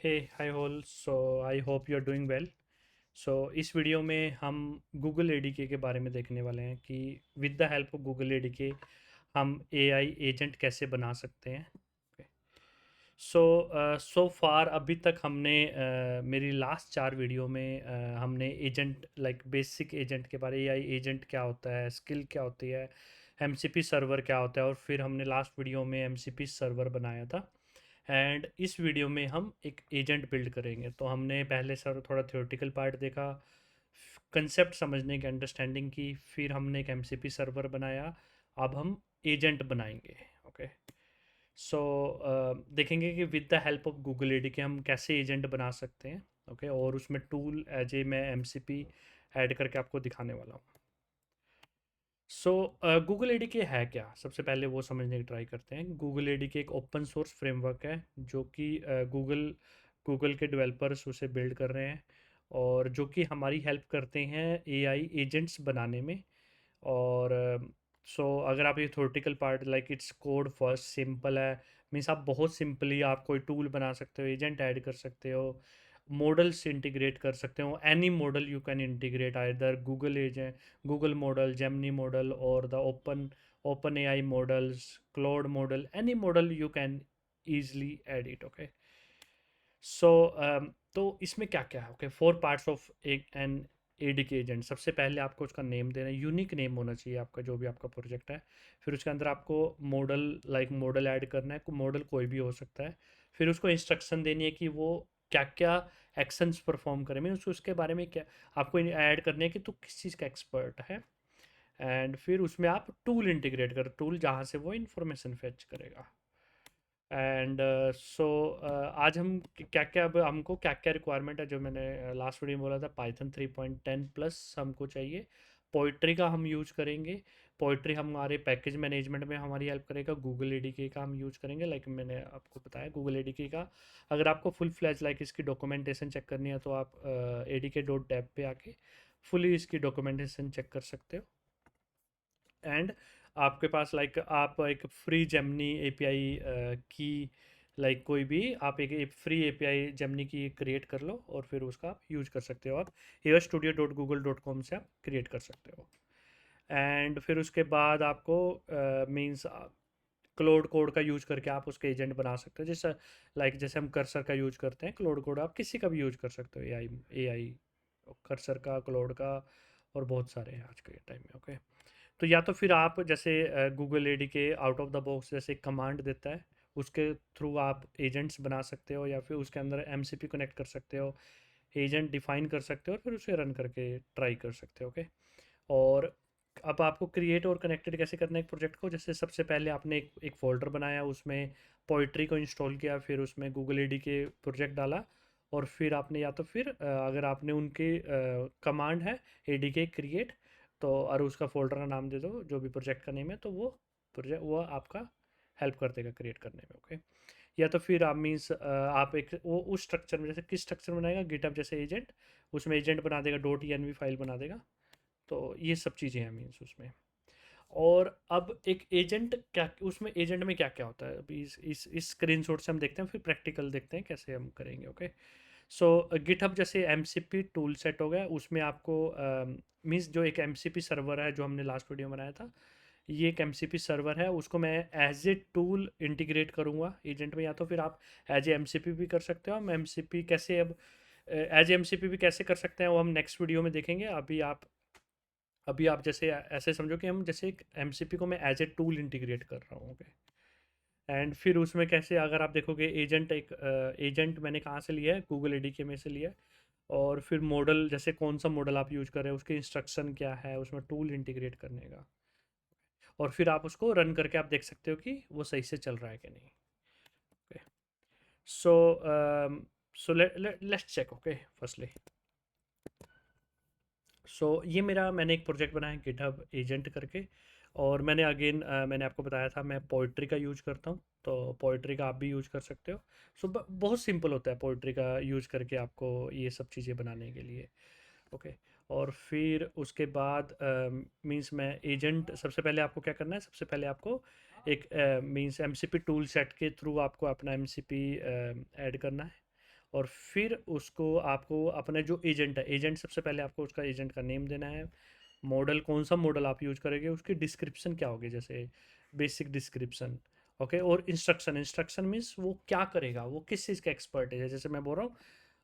Hey hi whole so I hope you are doing well. So इस video में हम Google एडीके के बारे में देखने वाले हैं कि with the help of Google एडीके हम एआई एजेंट कैसे बना सकते हैं। सो फार अभी तक हमने मेरी लास्ट 4 वीडियो में हमने एजेंट लाइक बेसिक एजेंट के बारे एआई एजेंट क्या होता है, स्किल क्या होती है, एमसीपी सर्वर क्या होता है, और फिर हमने लास्ट वीडियो में एमसीपी सर्वर बनाया था। एंड इस वीडियो में हम एक एजेंट बिल्ड करेंगे। तो हमने पहले सर थोड़ा थ्योरेटिकल पार्ट देखा, कंसेप्ट समझने की, अंडरस्टैंडिंग की, फिर हमने एक एमसीपी सर्वर बनाया। अब हम एजेंट बनाएंगे। ओके। सो देखेंगे कि with the help of Google ad के हम कैसे एजेंट बना सकते हैं। ओके और उसमें टूल एज ए मैं एमसीपी ऐड करके आपको दिखाने वाला हूँ। सो गूगल एडी के है क्या, सबसे पहले वो समझने की ट्राई करते हैं। गूगल एडी के एक ओपन सोर्स फ्रेमवर्क है जो कि गूगल गूगल के डेवलपर्स उसे बिल्ड कर रहे हैं और जो कि हमारी हेल्प करते हैं एआई एजेंट्स बनाने में। और अगर आप ये theoretical part like it's code first simple है, मीन्स आप बहुत सिंपली आप कोई टूल बना सकते हो, एजेंट ऐड कर सकते हो, मॉडल्स इंटीग्रेट कर सकते हो। Any model you can integrate either Google agent, Google model, Gemini model और the OpenAI models, Claude model, any model you can easily add it. Okay, so तो इसमें क्या क्या है। ओके, 4 पार्ट्स ऑफ एक एन एडी के एजेंट। सबसे पहले आपको उसका नेम देना है, यूनिक नेम होना चाहिए आपका जो भी आपका प्रोजेक्ट है। फिर उसके अंदर आपको मॉडल लाइक मॉडल ऐड करना है, मॉडल कोई भी हो सकता है। फिर उसको इंस्ट्रक्शन देनी है कि वो क्या क्या एक्शंस परफॉर्म करे, मीन उसके बारे में क्या आपको ऐड करने है कि तू किस चीज़ का एक्सपर्ट है। एंड फिर उसमें आप टूल इंटीग्रेट कर, टूल जहाँ से वो इंफॉर्मेशन फेच करेगा। एंड आज हम क्या क्या, अब हमको क्या क्या रिक्वायरमेंट है, जो मैंने लास्ट वीडियो में बोला था, पाइथन 3.10 प्लस हमको चाहिए। पोइट्री का हम यूज करेंगे। पोइट्री हमारे पैकेज मैनेजमेंट में हमारी हेल्प करेगा। गूगल एडीके का हम यूज करेंगे, लाइक मैंने आपको बताया गूगल एडीके का। अगर आपको फुल फ्लैज लाइक इसकी डॉक्यूमेंटेशन चेक करनी है तो आप adk.dev पे आके फुली इसकी डॉक्यूमेंटेशन चेक कर सकते हो। एंड आपके पास लाइक आप एक फ्री जेमनी एपीआई की, लाइक कोई भी आप एक फ्री एपीआई जेमनी की क्रिएट कर लो और फिर उसका आप यूज कर सकते हो। आप airstudio.google.com से आप क्रिएट कर सकते हो। एंड फिर उसके बाद आपको मींस क्लोड कोड का यूज करके आप उसके एजेंट बना सकते हो। जैसे लाइक जैसे हम कर्सर का यूज करते हैं, क्लोड कोड आप किसी का भी यूज कर सकते हो, एआई कर्सर का, क्लोड का, और बहुत सारे हैं आज के टाइम में। ओके, तो या तो फिर आप जैसे गूगल एडी के आउट ऑफ द बॉक्स जैसे कमांड देता है, उसके थ्रू आप एजेंट्स बना सकते हो, या फिर उसके अंदर एमसीपी कनेक्ट कर सकते हो, एजेंट डिफाइन कर सकते हो और फिर उसे रन करके ट्राई कर सकते हो। ओके, और अब आपको क्रिएट और कनेक्टेड कैसे करना है एक प्रोजेक्ट को। जैसे सबसे पहले आपने एक फ़ोल्डर बनाया, उसमें पोइट्री को इंस्टॉल किया, फिर उसमें गूगल एडी के प्रोजेक्ट डाला, और फिर आपने या तो फिर अगर आपने उनके कमांड है एडी के क्रिएट, तो और उसका फ़ोल्डर का नाम दे दो जो भी प्रोजेक्ट का नेम है, तो वो प्रोजेक्ट वो आपका हेल्प कर देगा क्रिएट करने में। ओके, या तो फिर आप मीन्स आप एक वो उस स्ट्रक्चर में, जैसे किस स्ट्रक्चर बनाएगा, गिटअप जैसे एजेंट, उसमें एजेंट बना देगा, .env फाइल बना देगा। तो ये सब चीज़ें हैं मीन्स उसमें। और अब एक एजेंट क्या, उसमें एजेंट में क्या क्या होता है, अभी इस स्क्रीनशॉट से हम देखते हैं, फिर प्रैक्टिकल देखते हैं कैसे हम करेंगे। ओके, सो गिटहब जैसे एमसीपी टूल सेट हो गया, उसमें आपको मीन्स जो एक एमसीपी सर्वर है जो हमने लास्ट वीडियो में बनाया था, ये एक एमसीपी सर्वर है, उसको मैं एज ए टूल इंटीग्रेट करूँगा एजेंट में। या तो फिर आप एज ए एमसीपी भी कर सकते हो। हम एमसीपी कैसे, अब एज एमसीपी भी कैसे कर सकते हैं वो हम नेक्स्ट वीडियो में देखेंगे। अभी आप जैसे ऐसे समझो कि हम जैसे एक एमसीपी को मैं एज ए टूल इंटीग्रेट कर रहा हूँ। ओके, एंड फिर उसमें कैसे, अगर आप देखोगे एजेंट, एक एजेंट मैंने कहाँ से लिया है, गूगल एडीके में से लिया है। और फिर मॉडल, जैसे कौन सा मॉडल आप यूज कर रहे हैं, उसके इंस्ट्रक्शन क्या है, उसमें टूल इंटीग्रेट करने का। और फिर आप उसको रन करके आप देख सकते हो कि वो सही से चल रहा है कि नहीं। Okay, so so let's check. Okay, firstly ये मेरा, मैंने एक प्रोजेक्ट बनाया गिटहब एजेंट करके। और मैंने अगेन मैंने आपको बताया था मैं पोइट्री का यूज करता हूँ, तो पोइट्री का आप भी यूज कर सकते हो। बहुत सिंपल होता है पोइट्री का यूज करके आपको ये सब चीज़ें बनाने के लिए। ओके, और फिर उसके बाद मींस मैं एजेंट, सबसे पहले आपको क्या करना है, सबसे पहले आपको एक मींस एमसीपी टूल सेट के थ्रू आपको अपना एमसीपी ऐड करना है। और फिर उसको आपको अपना जो एजेंट है, एजेंट सबसे पहले आपको उसका एजेंट का नेम देना है, मॉडल कौन सा मॉडल आप यूज करेंगे, उसकी डिस्क्रिप्शन क्या होगी, जैसे बेसिक डिस्क्रिप्शन। ओके, और इंस्ट्रक्शन, इंस्ट्रक्शन मीन्स वो क्या करेगा, वो किस चीज़ का एक्सपर्ट है। जैसे मैं बोल रहा हूँ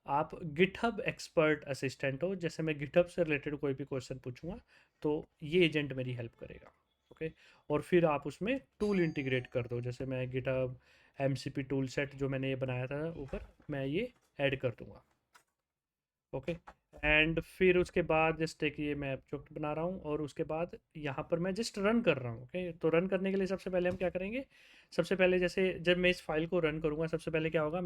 आप गिटहब एक्सपर्ट असिस्टेंट हो, जैसे मैं गिटहब से रिलेटेड कोई भी क्वेश्चन पूछूंगा तो ये एजेंट मेरी हेल्प करेगा। ओके, और फिर आप उसमें टूल इंटीग्रेट कर दो, जैसे मैं गिटहब एमसीपी टूल सेट जो मैंने ये बनाया था ऊपर, मैं ये ऐड कर दूंगा। ओके, एंड फिर उसके बाद जस्ट एक ये मैं प्रोजेक्ट बना रहा हूँ, और उसके बाद यहाँ पर मैं जस्ट रन कर रहा हूँ। ओके, तो रन करने के लिए सबसे पहले हम क्या करेंगे, सबसे पहले जैसे जब मैं इस फाइल को रन करूँगा सबसे पहले क्या होगा,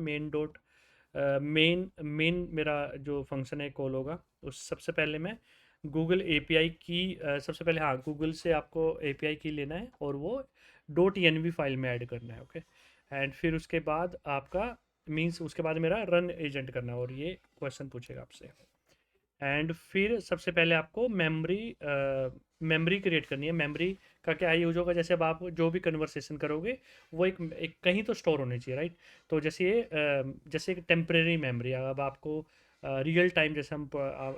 मेन मेरा जो फंक्शन है कॉल होगा, उस सबसे पहले मैं गूगल एपीआई की सबसे पहले, हाँ, गूगल से आपको एपीआई की लेना है और वो .env फाइल में ऐड करना है। ओके, एंड फिर उसके बाद आपका मीन्स उसके बाद मेरा रन एजेंट करना है और ये क्वेश्चन पूछेगा आपसे। एंड फिर सबसे पहले आपको मेमोरी क्रिएट करनी है। मेमोरी का क्या यूज होगा, जैसे अब आप जो भी कन्वर्सेशन करोगे वो एक कहीं तो स्टोर होनी चाहिए, राइट। तो जैसे ये जैसे एक टेम्परेरी मेमोरी, अब आपको रियल टाइम जैसे हम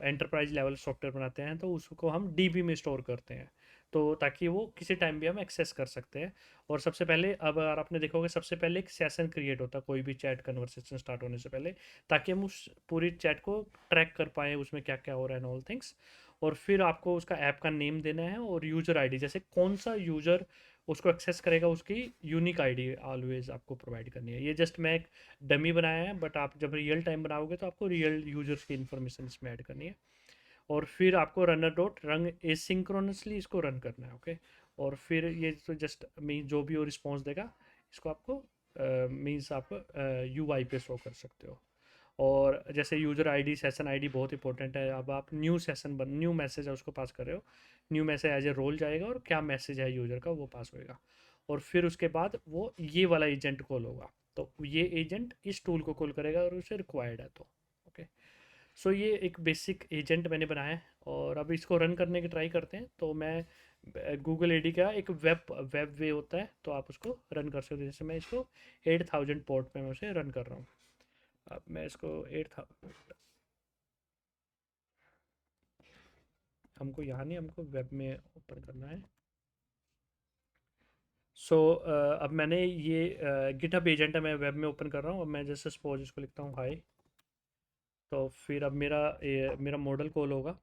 एंटरप्राइज लेवल सॉफ्टवेयर बनाते हैं तो उसको हम डीबी में स्टोर करते हैं, तो ताकि वो किसी टाइम भी हम एक्सेस कर सकते हैं। और सबसे पहले अब अगर आपने देखोगे सबसे पहले एक सेशन क्रिएट होता है कोई भी चैट कन्वर्सेशन स्टार्ट होने से पहले, ताकि हम उस पूरी चैट को ट्रैक कर पाएँ उसमें क्या क्या हो रहा है एंड ऑल थिंग्स। और फिर आपको उसका ऐप का नेम देना है और यूज़र आईडी, जैसे कौन सा यूज़र उसको एक्सेस करेगा उसकी यूनिक आईडी ऑलवेज आपको प्रोवाइड करनी है। ये जस्ट मैं एक डमी बनाया है, बट आप जब रियल टाइम बनाओगे तो आपको रियल यूजर्स की इन्फॉर्मेशन इसमें ऐड करनी है। और फिर आपको रनर डॉट रंग एसिंक्रोनसली इसको रन करना है। ओके, और फिर ये तो जस्ट मीन जो भी वो रिस्पॉन्स देगा इसको आपको मीन्स आप यूआई पे शो कर सकते हो। और जैसे यूज़र आईडी, सेशन आईडी बहुत इंपॉर्टेंट है। अब आप न्यू मैसेज है उसको पास कर रहे हो, new message as a role जाएगा और क्या मैसेज है यूज़र का वो पास होएगा। और फिर उसके बाद वो ये वाला एजेंट कॉल होगा, तो ये एजेंट इस टूल को कॉल करेगा और उसे रिक्वायर्ड है तो। ओके, सो ये एक बेसिक एजेंट मैंने बनाया है और अब इसको रन करने की ट्राई करते हैं। तो मैं गूगल एडी का एक वेब वे होता है तो आप उसको रन कर सकते हो, जैसे मैं इसको 8000 पोर्ट पे मैं उसे रन कर रहा हूँ। अब मैं इसको 8000, हमको यहाँ नहीं, हमको वेब में ओपन करना है। सो अब मैंने ये गिटहब एजेंट है, मैं वेब में ओपन कर रहा हूँ। अब मैं जैसे सपोज इसको लिखता हूँ हाई, तो फिर अब मेरा मॉडल कॉल होगा,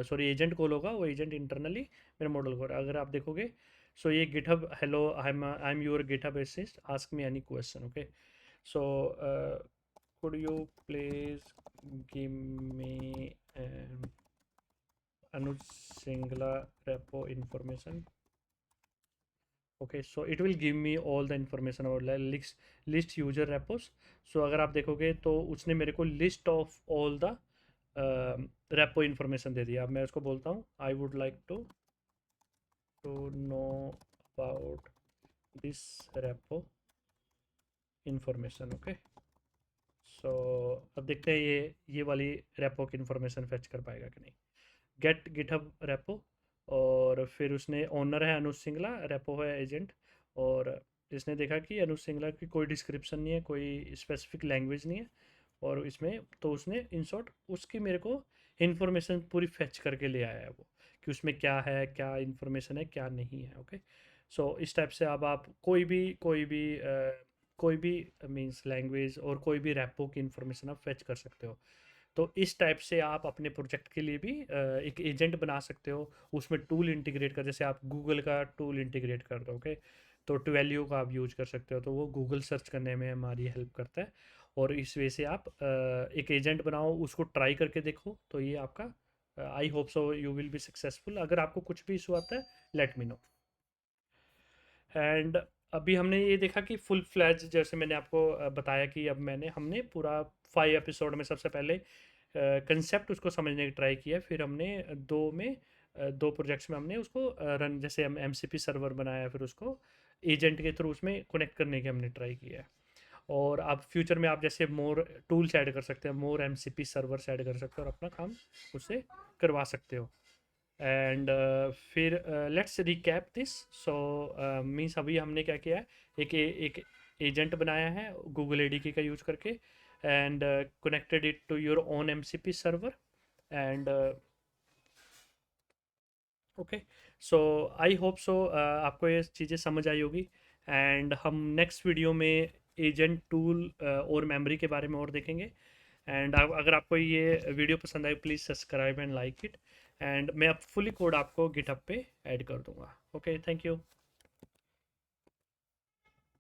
सॉरी एजेंट कॉल होगा, वो एजेंट इंटरनली मेरा मॉडल कॉल। अगर आप देखोगे सो ये GitHub hello I am your GitHub assist ask me any question. Okay, so could you please give me Anuj Singla repo information? Okay, so it will give me all the information और list user repos. सो अगर आप देखोगे तो उसने मेरे को list of all the repo information दे दिया। अब मैं उसको बोलता हूँ I would like to know about this repo information. Okay, so अब देखते हैं ये वाली रेपो की इन्फॉर्मेशन फेच कर पाएगा कि नहीं। गेट गिटहब रेपो, और फिर उसने ओनर है अनुज सिंगला, रेपो है एजेंट। और इसने देखा कि अनुज सिंगला की कोई डिस्क्रिप्शन नहीं है, कोई स्पेसिफिक लैंग्वेज नहीं है और इसमें, तो उसने इन शॉर्ट उसकी मेरे को इन्फॉर्मेशन पूरी फेच करके ले आया है वो, कि उसमें क्या है, क्या इन्फॉर्मेशन है, क्या नहीं है। ओके, सो इस टाइप से अब आप कोई भी मीन्स लैंग्वेज और कोई भी रैपो की इन्फॉर्मेशन आप फेच कर सकते हो। तो इस टाइप से आप अपने प्रोजेक्ट के लिए भी एक एजेंट बना सकते हो, उसमें टूल इंटीग्रेट कर, जैसे आप गूगल का टूल इंटीग्रेट कर दोगे तो ट्वेलियो का आप यूज कर सकते हो, तो वो गूगल सर्च करने में हमारी हेल्प करता है। और इस वे से आप एक एजेंट बनाओ, उसको ट्राई करके देखो, तो ये आपका I hope so you will be successful. अगर आपको कुछ भी इशू आता है लेट मी नो। एंड अभी हमने ये देखा कि फुल फ्लैज, जैसे मैंने आपको बताया कि अब हमने पूरा 5 एपिसोड में सबसे पहले कंसेप्ट उसको समझने की ट्राई किया, फिर हमने दो प्रोजेक्ट्स में हमने उसको रन, जैसे हम एमसीपी सर्वर बनाया, फिर उसको एजेंट के थ्रू उसमें कनेक्ट करने की हमने ट्राई किया है। और आप फ्यूचर में आप जैसे मोर टूल्स ऐड कर सकते हैं, मोर एमसीपी सर्वर्स ऐड कर सकते हो और अपना काम उससे करवा सकते हो। एंड फिर let's recap this. So means अभी हमने क्या किया है, एक एजेंट बनाया है गूगल एडीके का यूज करके, and connected it to your own MCP server. And okay, so I hope so आपको ये चीज़ें समझ आई होगी। एंड हम नेक्स्ट वीडियो में एजेंट टूल और मेमोरी के बारे में और देखेंगे। एंड अगर आपको ये वीडियो पसंद आए, please subscribe and like it. And मैं अब फुली कोड आपको गिटहब पे ऐड कर दूंगा। Okay, thank you.